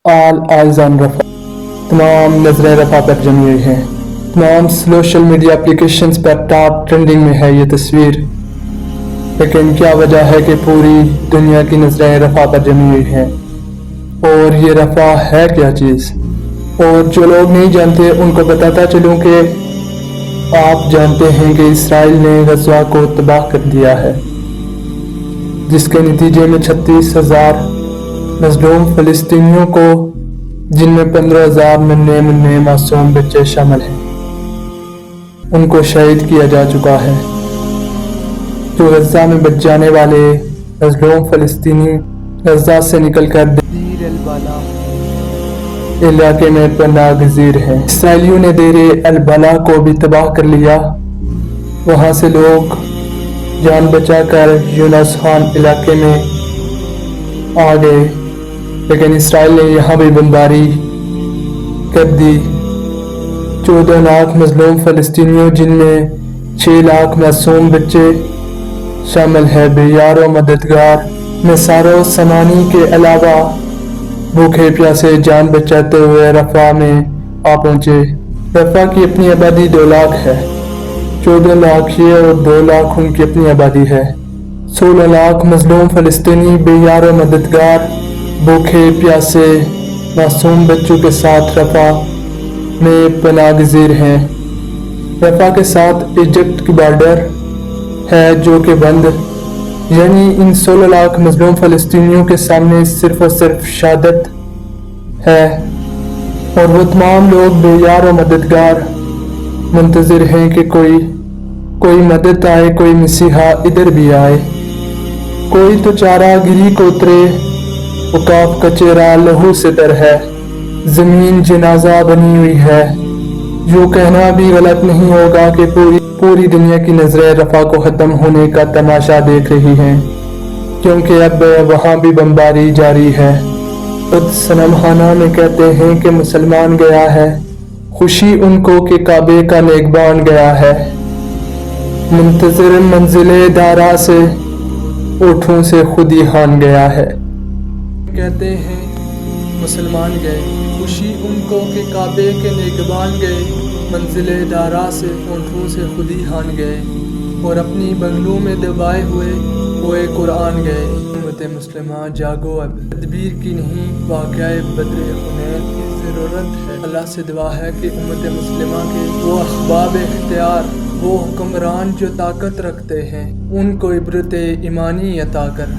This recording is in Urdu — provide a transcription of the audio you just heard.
آل آئز آن رفع، تمام نظریں رفع پر جمی ہوئی ہیں۔ تمام سوشل میڈیا اپلیکیشنز پر ٹاپ ٹرینڈنگ میں ہے یہ تصویر، لیکن کیا وجہ ہے کہ پوری دنیا کی نظریں رفع پر جمی ہوئی ہیں؟ اور یہ رفع ہے کیا چیز؟ اور جو لوگ نہیں جانتے ان کو بتاتا چلوں کہ آپ جانتے ہیں کہ اسرائیل نے غزہ کو تباہ کر دیا ہے، جس کے نتیجے میں 36,000 مظلوم فلسطینیوں کو، جن میں 15,000 ننھے منھے معصوم بچے شامل ہیں، ان کو شہید کیا جا چکا ہے۔ جو غزہ میں بچ جانے والے مظلوم فلسطینی غزہ سے نکل کر دیر البلا علاقے میں پناہ گزیر ہیں۔ اسرائیلیوں نے دیر البلا کو بھی تباہ کر لیا، وہاں سے لوگ جان بچا کر یونس خان علاقے میں آ گئے، لیکن اسرائیل نے یہاں بھی بمباری کر دی۔ 14 لاکھ مظلوم فلسطینیوں، جن میں 6 لاکھ معصوم بچے شامل ہیں، بے یار و مددگار نثار و سمانی کے علاوہ بھوکے پیاسے جان بچاتے ہوئے رفح میں آ پہنچے۔ رفح کی اپنی آبادی 2 لاکھ ہے، 14 لاکھ یہ اور 2 لاکھ ان کی اپنی آبادی ہے۔ 16 لاکھ مظلوم فلسطینی بے یار و مددگار بھوکے پیاسے معصوم بچوں کے ساتھ رفح میں پناہ گزیر ہیں۔ رفح کے ساتھ ایجپٹ کی بارڈر ہے جو کہ بند، یعنی ان 16 لاکھ مظلوم فلسطینیوں کے سامنے صرف اور صرف شہادت ہے، اور وہ تمام لوگ بے یار و مددگار منتظر ہیں کہ کوئی مدد آئے، کوئی مسیحا ادھر بھی آئے، کوئی تو چارہ گری کو اترے۔ وقاف کا چہرہ لہو سے تر ہے، زمین جنازہ بنی ہوئی ہے۔ یوں کہنا بھی غلط نہیں ہوگا کہ پوری دنیا کی نظریں رفح کو ختم ہونے کا تماشا دیکھ رہی ہیں، کیونکہ اب وہاں بھی بمباری جاری ہے۔ خود صنم خانہ میں کہتے ہیں کہ مسلمان گیا ہے، خوشی ان کو کہ کعبے کا نگہبان گیا ہے۔ منتظر منزل دارا سے اونٹوں سے خود ہی ہان گیا ہے۔ کہتے ہیں مسلمان گئے، خوشی ان کو کہ کعبے کے نگہبان گئے، منزل دارا سے اونٹوں سے خود ہی ہان گئے، اور اپنی بنگلوں میں دبائے ہوئے قرآن گئے۔ امت مسلمہ جاگو، اب تدبیر کی نہیں واقعہ بدر حنین کی ضرورت ہے۔ اللہ سے دعا ہے کہ امت مسلمہ کے وہ احباب اختیار، وہ حکمران جو طاقت رکھتے ہیں، ان کو عبرت ایمانی عطا کر۔